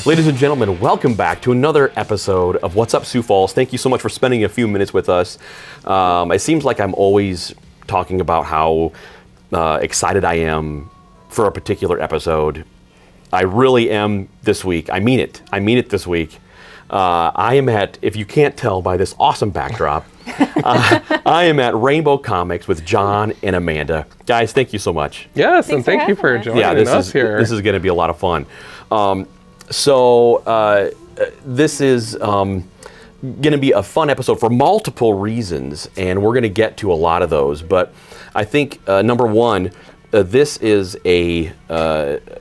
Ladies and gentlemen, welcome back to another episode of What's Up Sioux Falls. Thank you so much for spending a few minutes with us. It seems like I'm always talking about how excited I am for a particular episode. I really am this week. I mean it. I mean it this week. I am at, if you can't tell by this awesome backdrop, I am at Rainbow Comics with Jon and Amanda. Guys, thank you so much. Yes, and thank you for joining us here. This is going to be a lot of fun. This is going to be a fun episode for multiple reasons, and we're going to get to a lot of those. But I think, number one, this is a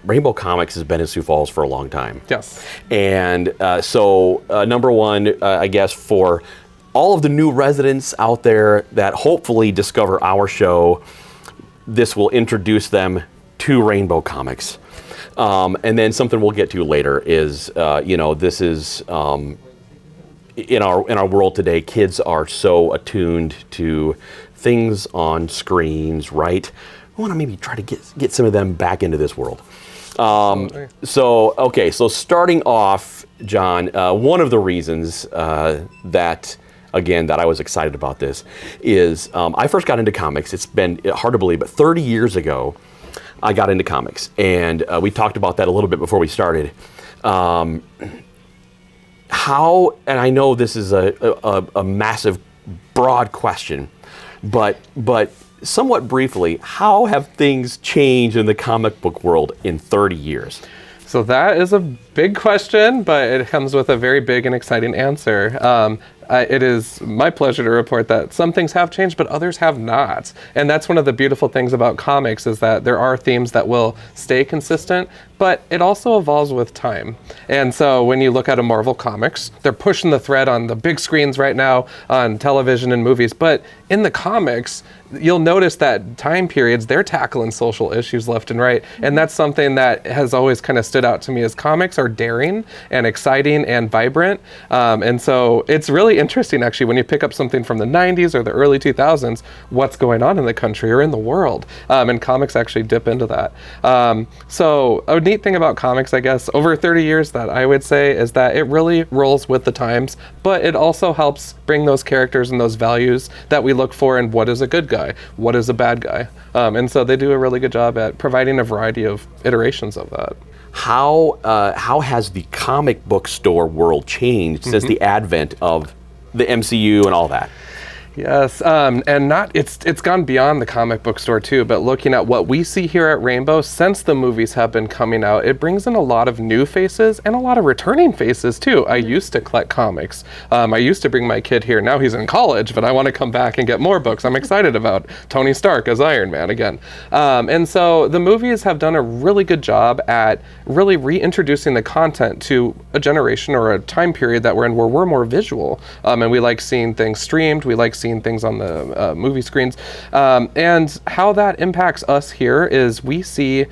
Rainbow Comics has been in Sioux Falls for a long time. Yes. And number one, I guess for all of the new residents out there that hopefully discover our show, this will introduce them to Rainbow Comics. And then something we'll get to later is, this is in our world today. Kids are so attuned to things on screens, right? I want to maybe try to get some of them back into this world. So starting off, Jon, one of the reasons that I was excited about this is I first got into comics. It's been hard to believe, but 30 years ago, I got into comics, and we talked about that a little bit before we started. And I know this is a massive, broad question, but somewhat briefly, how have things changed in the comic book world in 30 years? So that is a big question, but it comes with a very big and exciting answer. It is my pleasure to report that some things have changed, but others have not. And that's one of the beautiful things about comics, is that there are themes that will stay consistent, but it also evolves with time. And so when you look at a Marvel Comics, they're pushing the thread on the big screens right now on television and movies. But in the comics, you'll notice that time periods, they're tackling social issues left and right. And that's something that has always kind of stood out to me, as comics are daring and exciting and vibrant. And so it's really interesting, actually, when you pick up something from the 90s or the early 2000s, what's going on in the country or in the world. And comics actually dip into that. So a neat thing about comics, I guess, over 30 years that I would say is that it really rolls with the times, but it also helps bring those characters and those values that we look for in what is a good guy, what is a bad guy. And so they do a really good job at providing a variety of iterations of that. How has the comic book store world changed since the advent of the MCU and all that? Yes, and it's gone beyond the comic book store too, but looking at what we see here at Rainbow since the movies have been coming out, it brings in a lot of new faces and a lot of returning faces too. I used to collect comics. I used to bring my kid here. Now he's in college, but I want to come back and get more books. I'm excited about Tony Stark as Iron Man again. And so the movies have done a really good job at really reintroducing the content to a generation or a time period that we're in where we're more visual. And we like seeing things streamed. We like seeing things on the movie screens. And how that impacts us here is we see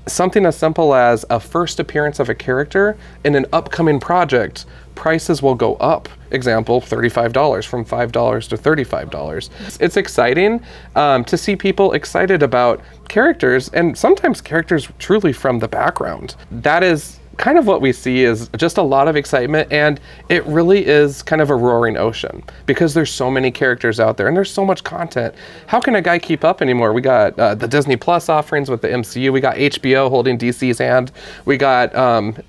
something as simple as a first appearance of a character in an upcoming project. Prices will go up. Example, $35 from $5 to $35. It's exciting to see people excited about characters, and sometimes characters truly from the background. That is kind of what we see is just a lot of excitement, and it really is kind of a roaring ocean because there's so many characters out there and there's so much content. How can a guy keep up anymore? We got the Disney Plus offerings with the MCU. We got HBO holding DC's hand. We got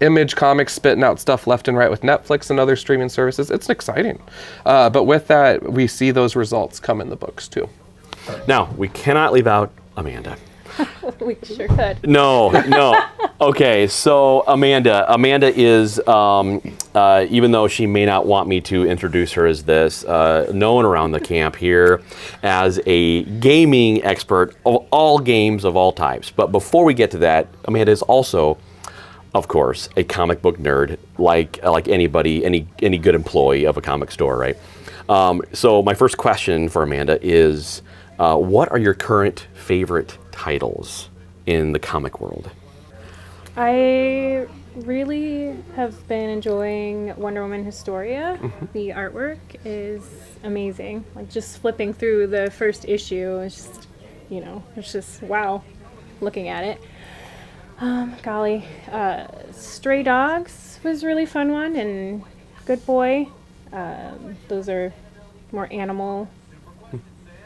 Image Comics spitting out stuff left and right with Netflix and other streaming services. It's exciting. But with that, we see those results come in the books too. Now, we cannot leave out Amanda. We sure could. No. Okay, so Amanda is, even though she may not want me to introduce her as this, known around the camp here as a gaming expert of all games of all types. But before we get to that, Amanda is also, of course, a comic book nerd, like anybody, any good employee of a comic store, right? So my first question for Amanda is, what are your current favorite titles in the comic world? I really have been enjoying Wonder Woman Historia. Mm-hmm. The artwork is amazing. Like just flipping through the first issue, it's just wow, looking at it. Golly, Stray Dogs was a really fun one, and Good Boy. Those are more animal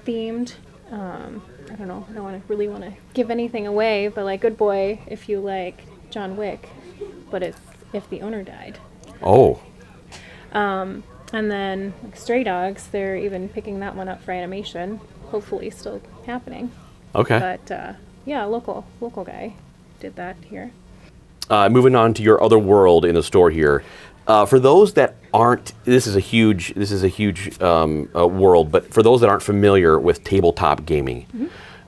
themed. I don't know. I don't really want to give anything away, but like Good Boy, if you like John Wick, but it's if the owner died. Oh. And then like Stray Dogs, they're even picking that one up for animation. Hopefully, still happening. Okay. But yeah, local guy did that here. Moving on to your other world in the store here. For those that aren't, this is a huge world. But for those that aren't familiar with tabletop gaming,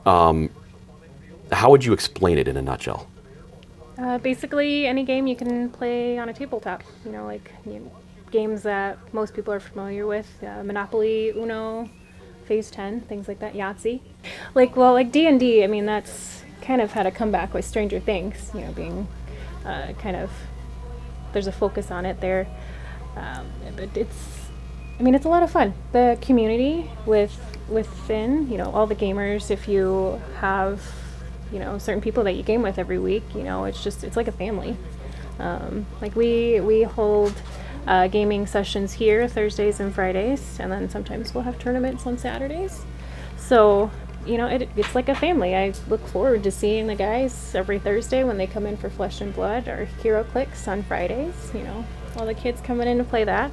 how would you explain it in a nutshell? Basically, any game you can play on a tabletop. Games that most people are familiar with: Monopoly, Uno, Phase 10, things like that. Yahtzee. Like D&D. I mean, that's kind of had a comeback with Stranger Things. Being kind of there's a focus on it there. But it's a lot of fun. The community within, all the gamers, if you have, certain people that you game with every week, it's like a family. Like we hold gaming sessions here Thursdays and Fridays, and then sometimes we'll have tournaments on Saturdays. So, it's like a family. I look forward to seeing the guys every Thursday when they come in for Flesh and Blood or Hero Clicks on Fridays. All the kids coming in to play that.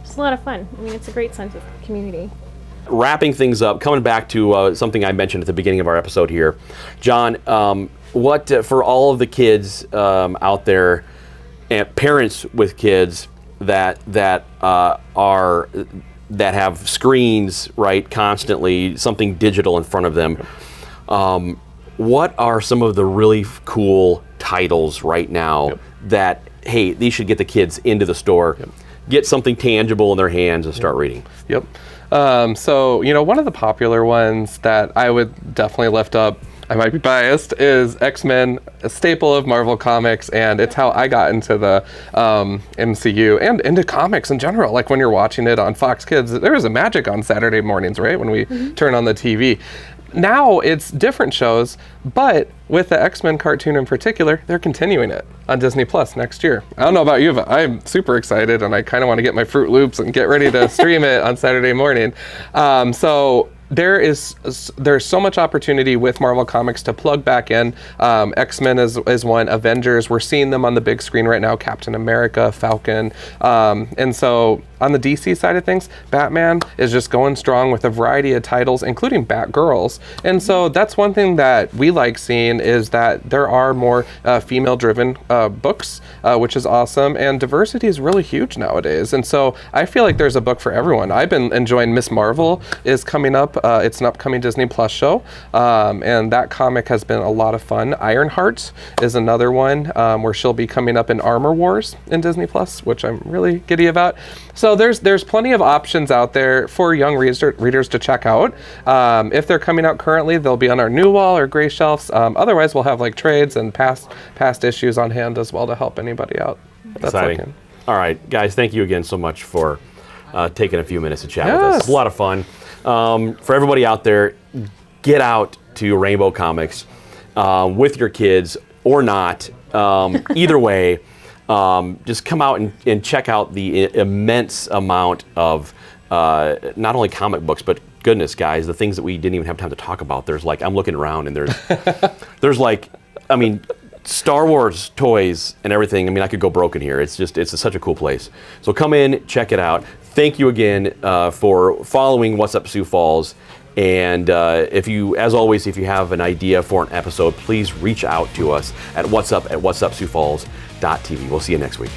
It's a lot of fun. It's a great sense of community. Wrapping things up, coming back to something I mentioned at the beginning of our episode here, John. What for all of the kids out there, and parents with kids that have screens, right, constantly, something digital in front of them. What are some of the really cool titles right now that, hey, these should get the kids into the store, get something tangible in their hands and start reading? Yep. So, one of the popular ones that I would definitely lift up, I might be biased, is X-Men, a staple of Marvel Comics, and it's how I got into the MCU and into comics in general. Like when you're watching it on Fox Kids, there was a magic on Saturday mornings, right? When we turn on the TV. Now it's different shows, but with the X-Men cartoon in particular, they're continuing it on Disney Plus next year. I don't know about you, but I'm super excited, and I kind of want to get my Fruit Loops and get ready to stream it on Saturday morning. So there's so much opportunity with Marvel Comics to plug back in. X-Men is one. Avengers, we're seeing them on the big screen right now. Captain America, Falcon. And so on the DC side of things, Batman is just going strong with a variety of titles, including Batgirls. And so that's one thing that we like seeing, is that there are more female-driven books, which is awesome. And diversity is really huge nowadays. And so I feel like there's a book for everyone. I've been enjoying Miss Marvel is coming up. It's an upcoming Disney Plus show. And that comic has been a lot of fun. Ironheart is another one where she'll be coming up in Armor Wars in Disney Plus, which I'm really giddy about. So there's plenty of options out there for young readers to check out. If they're coming out currently, they'll be on our new wall or gray shelves. Otherwise, we'll have like trades and past issues on hand as well to help anybody out. That's exciting. looking. All right, guys, thank you again so much for taking a few minutes to chat with us. It's a lot of fun. For everybody out there, get out to Rainbow Comics with your kids or not. Either way, just come out and check out the immense amount of not only comic books, but goodness, guys, the things that we didn't even have time to talk about. There's like, I'm looking around and there's like, Star Wars toys and everything. I could go broken here. It's such a cool place. So come in, check it out. Thank you again for following What's Up Sioux Falls. And as always, if you have an idea for an episode, please reach out to us at whatsup@whatsupsiouxfalls.tv. We'll see you next week.